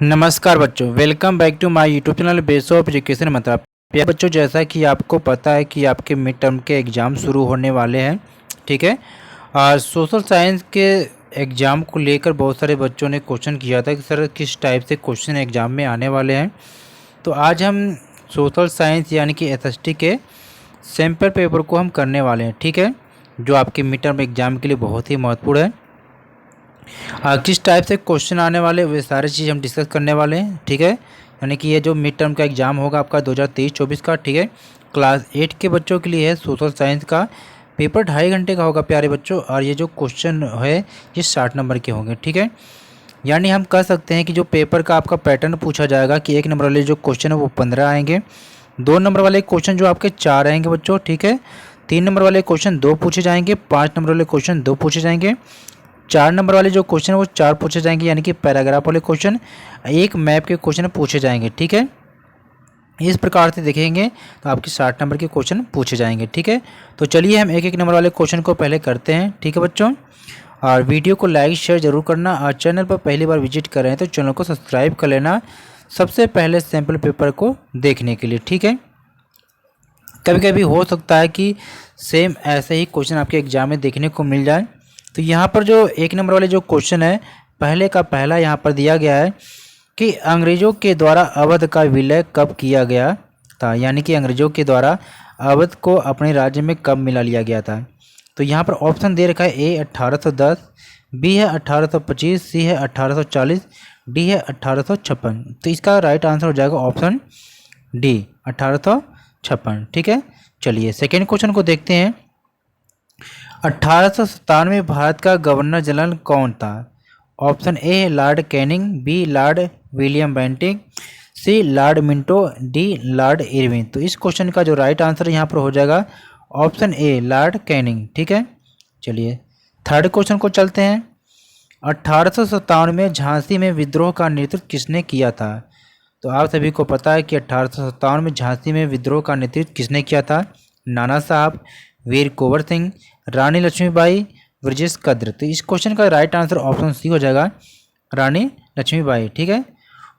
नमस्कार बच्चों, welcome back to my YouTube channel base of education मतलब। प्यारे बच्चों, जैसा कि आपको पता है कि आपके मिड टर्म के एग्ज़ाम शुरू होने वाले हैं, ठीक है। और सोशल साइंस के एग्ज़ाम को लेकर बहुत सारे बच्चों ने क्वेश्चन किया था कि सर किस टाइप से क्वेश्चन एग्ज़ाम में आने वाले हैं। तो आज हम सोशल साइंस यानी कि एसएसटी के सैम्पल पेपर को हम करने वाले हैं, ठीक है, जो आपके मिड टर्म एग्ज़ाम के लिए बहुत ही महत्वपूर्ण है। किस टाइप से क्वेश्चन आने वाले वे सारी चीज़ हम डिस्कस करने वाले हैं, ठीक है। यानी कि ये जो मिड टर्म का एग्ज़ाम होगा आपका 2023-24 का, ठीक है, क्लास 8 के बच्चों के लिए है। सोशल साइंस का पेपर 2.5 घंटे का होगा प्यारे बच्चों, और ये जो क्वेश्चन है ये 60 नंबर के होंगे, ठीक है। यानी हम कह सकते हैं कि जो पेपर का आपका पैटर्न पूछा जाएगा कि 1 नंबर वाले जो क्वेश्चन है वो 15 आएंगे, 2 नंबर वाले क्वेश्चन जो आपके 4 आएंगे बच्चों, ठीक है, 3 नंबर वाले क्वेश्चन 2 पूछे जाएंगे, 5 नंबर वाले क्वेश्चन 2 पूछे जाएंगे, 4 नंबर वाले जो क्वेश्चन है वो 4 पूछे जाएंगे, यानी कि पैराग्राफ वाले क्वेश्चन, एक मैप के क्वेश्चन पूछे जाएंगे, ठीक है। इस प्रकार से देखेंगे तो आपके 60 नंबर के क्वेश्चन पूछे जाएंगे, ठीक है। तो चलिए हम एक एक नंबर वाले क्वेश्चन को पहले करते हैं, ठीक है बच्चों। और वीडियो को लाइक शेयर जरूर करना, और चैनल पर पहली बार विजिट कर रहे हैं तो चैनल को सब्सक्राइब कर लेना सबसे पहले सैम्पल पेपर को देखने के लिए, ठीक है। कभी कभी हो सकता है कि सेम ऐसे ही क्वेश्चन आपके एग्जाम में देखने को मिल जाए। तो यहाँ पर जो 1 नंबर वाले जो क्वेश्चन है पहले का पहला यहाँ पर दिया गया है कि अंग्रेज़ों के द्वारा अवध का विलय कब किया गया था, यानी कि अंग्रेज़ों के द्वारा अवध को अपने राज्य में कब मिला लिया गया था। तो यहाँ पर ऑप्शन दे रखा है ए 1810, बी है 1825, सी है 1840, डी है 1856। तो इसका राइट आंसर हो जाएगा ऑप्शन डी 1856, ठीक है। चलिए सेकेंड क्वेश्चन को देखते हैं। 1897 में भारत का गवर्नर जनरल कौन था। Option A Lord Canning, B Lord William Bentinck, C Lord Minto, D Lord Irwin. तो इस क्वेश्चन का जो राइट आंसर यहाँ पर हो जाएगा ऑप्शन ए लॉर्ड कैनिंग, ठीक है। चलिए थर्ड क्वेश्चन को चलते हैं। 1857 में झांसी में विद्रोह का नेतृत्व किसने किया था। तो आप सभी को पता है कि 1857 में झांसी में विद्रोह का नेतृत्व किसने किया था। नाना साहब, वीर कुंवर सिंह, रानी लक्ष्मीबाई, ब्रजेश कद्र। तो इस क्वेश्चन का राइट आंसर ऑप्शन सी हो जाएगा रानी लक्ष्मीबाई, ठीक है।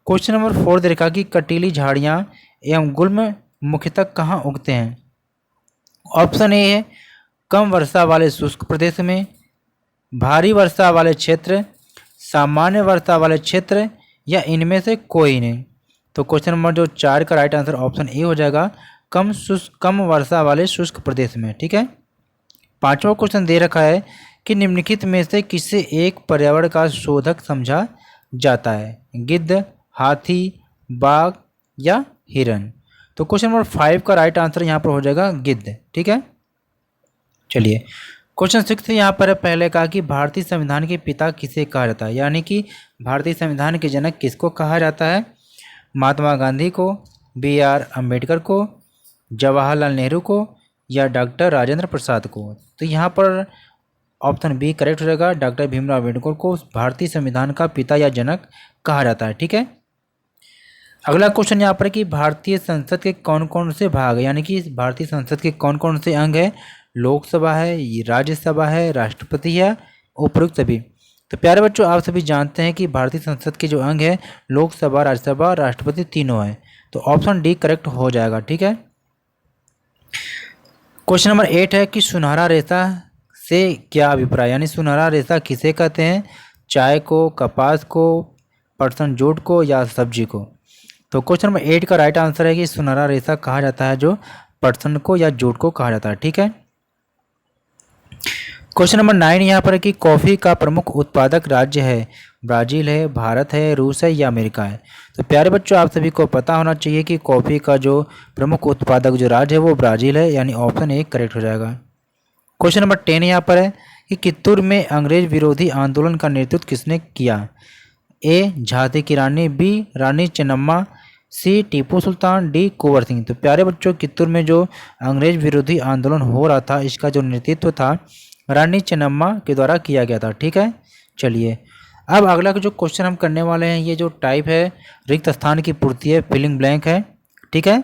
क्वेश्चन नंबर 4 दे रखा कि कटीली झाड़ियाँ एवं गुल्म मुख्यतः कहाँ उगते हैं। ऑप्शन ए है कम वर्षा वाले शुष्क प्रदेश में, भारी वर्षा वाले क्षेत्र, सामान्य वर्षा वाले क्षेत्र, या इनमें से कोई नहीं। तो क्वेश्चन नंबर जो 4 का राइट आंसर ऑप्शन ए हो जाएगा कम वर्षा वाले शुष्क प्रदेश में, ठीक है। पांचवा क्वेश्चन दे रखा है कि निम्नलिखित में से किसे एक पर्यावरण का शोधक समझा जाता है। गिद्ध, हाथी, बाघ या हिरन। तो क्वेश्चन नंबर 5 का राइट आंसर यहाँ पर हो जाएगा गिद्ध, ठीक है। चलिए क्वेश्चन 6 यहाँ पर है पहले कहा कि भारतीय संविधान के पिता किसे कहा जाता है, यानी कि भारतीय संविधान के जनक किसको कहा जाता है। महात्मा गांधी को, BR अम्बेडकर को, जवाहरलाल नेहरू को, या डॉक्टर राजेंद्र प्रसाद को। तो यहाँ पर ऑप्शन बी करेक्ट हो जाएगा, डॉक्टर भीमराव अम्बेडकर को भारतीय संविधान का पिता या जनक कहा जाता है, ठीक है। अगला क्वेश्चन यहाँ पर कि भारतीय संसद के कौन कौन से भाग है, यानी कि भारतीय संसद के कौन कौन से अंग है। लोकसभा है, राज्यसभा है, राष्ट्रपति है, उपयुक्त सभी। तो प्यारे बच्चों आप सभी जानते हैं कि भारतीय संसद के जो अंग है लोकसभा, राज्यसभा, राष्ट्रपति तीनों है। तो ऑप्शन डी करेक्ट हो जाएगा, ठीक है। क्वेश्चन नंबर 8 है कि सुनहरा रेशा से क्या अभिप्राय, यानी सुनहरा रेशा किसे कहते हैं। चाय को, कपास को, पटसन जूट को, या सब्जी को। तो क्वेश्चन नंबर 8 का राइट आंसर है कि सुनहरा रेशा कहा जाता है जो पटसन को या जूट को कहा जाता है, ठीक है। क्वेश्चन नंबर 9 यहाँ पर है कि कॉफ़ी का प्रमुख उत्पादक राज्य है। ब्राज़ील है, भारत है, रूस है, या अमेरिका है। तो प्यारे बच्चों आप सभी को पता होना चाहिए कि कॉफ़ी का जो प्रमुख उत्पादक जो राज्य है वो ब्राज़ील है, यानी ऑप्शन ए करेक्ट हो जाएगा। क्वेश्चन नंबर 10 यहाँ पर है कि कित्तूर में अंग्रेज विरोधी आंदोलन का नेतृत्व किसने किया। ए झांसी की रानी, बी रानी चेन्नम्मा, सी टीपू सुल्तान, डी कुंवर सिंह। तो प्यारे बच्चों कित्तूर में जो अंग्रेज विरोधी आंदोलन हो रहा था इसका जो नेतृत्व था रानी चेन्नम्मा के द्वारा किया गया था, ठीक है। चलिए अब अगला जो क्वेश्चन हम करने वाले हैं ये जो टाइप है रिक्त स्थान की पूर्ति है, फिलिंग ब्लैंक है, ठीक है।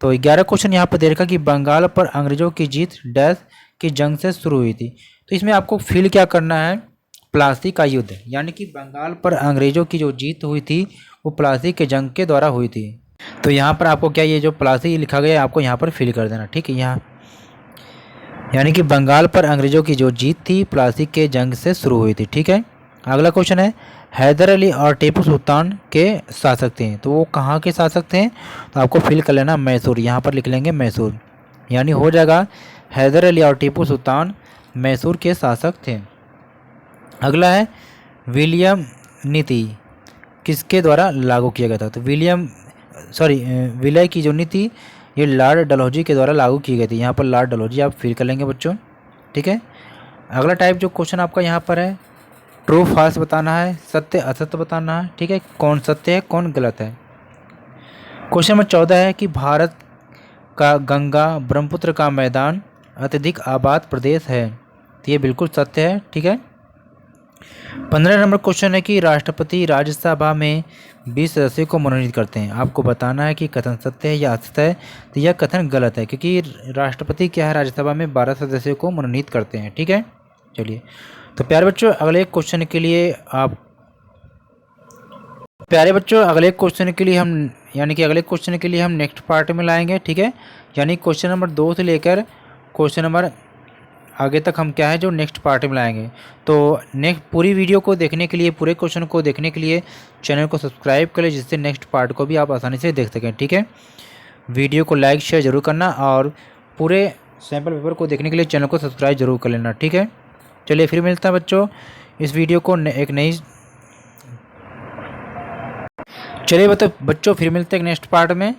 तो 11 क्वेश्चन यहाँ पर दे रखा कि बंगाल पर अंग्रेजों की जीत डैश की जंग से शुरू हुई थी। तो इसमें आपको फिल क्या करना है, प्लासी का युद्ध, यानी कि बंगाल पर अंग्रेजों की जो जीत हुई थी वो प्लासी के जंग के द्वारा हुई थी। तो यहाँ पर आपको क्या, ये जो प्लासी लिखा गया है आपको यहाँ पर फिल कर देना, ठीक है। यहाँ यानी कि बंगाल पर अंग्रेजों की जो जीत थी प्लासी के जंग से शुरू हुई थी, ठीक है। अगला क्वेश्चन है, हैदर अली और टीपू सुल्तान के शासक थे, तो वो कहाँ के शासक थे, तो आपको फिल कर लेना मैसूर, यहाँ पर लिख लेंगे मैसूर, यानी हो जाएगा हैदर अली और टीपू सुल्तान मैसूर के शासक थे। अगला है, विलियम नीति किसके द्वारा लागू किया गया था, तो विलय की जो नीति ये लॉर्ड डलहौजी के द्वारा लागू की गई थी, यहाँ पर लॉर्ड डलहौजी आप फिल कर लेंगे बच्चों, ठीक है। अगला टाइप जो क्वेश्चन आपका यहाँ पर है, ट्रू फॉल्स बताना है, सत्य असत्य बताना है, ठीक है, कौन सत्य है कौन गलत है। क्वेश्चन नंबर 14 है कि भारत का गंगा ब्रह्मपुत्र का मैदान अत्यधिक आबाद प्रदेश है, तो ये बिल्कुल सत्य है, ठीक है। 15 नंबर क्वेश्चन है कि राष्ट्रपति राज्यसभा में 20 सदस्यों को मनोनीत करते हैं, आपको बताना है कि कथन सत्य है या असत्य है, तो यह कथन गलत है, क्योंकि राष्ट्रपति क्या है राज्यसभा में 12 सदस्यों को मनोनीत करते हैं, ठीक है। चलिए, तो प्यारे बच्चों अगले क्वेश्चन के लिए हम अगले क्वेश्चन के लिए हम नेक्स्ट पार्ट में लाएंगे, ठीक है। यानी क्वेश्चन नंबर 2 से लेकर क्वेश्चन नंबर आगे तक हम क्या है जो नेक्स्ट पार्ट में लाएंगे। तो नेक्स्ट पूरी वीडियो को देखने के लिए, पूरे क्वेश्चन को देखने के लिए चैनल को सब्सक्राइब करें, जिससे नेक्स्ट पार्ट को भी आप आसानी से देख सकें, ठीक है। वीडियो को लाइक शेयर जरूर करना और पूरे सैम्पल पेपर को देखने के लिए चैनल को सब्सक्राइब जरूर कर लेना, ठीक है। चलिए फिर मिलता है बच्चों इस वीडियो को एक नई फिर मिलते हैं नेक्स्ट पार्ट में।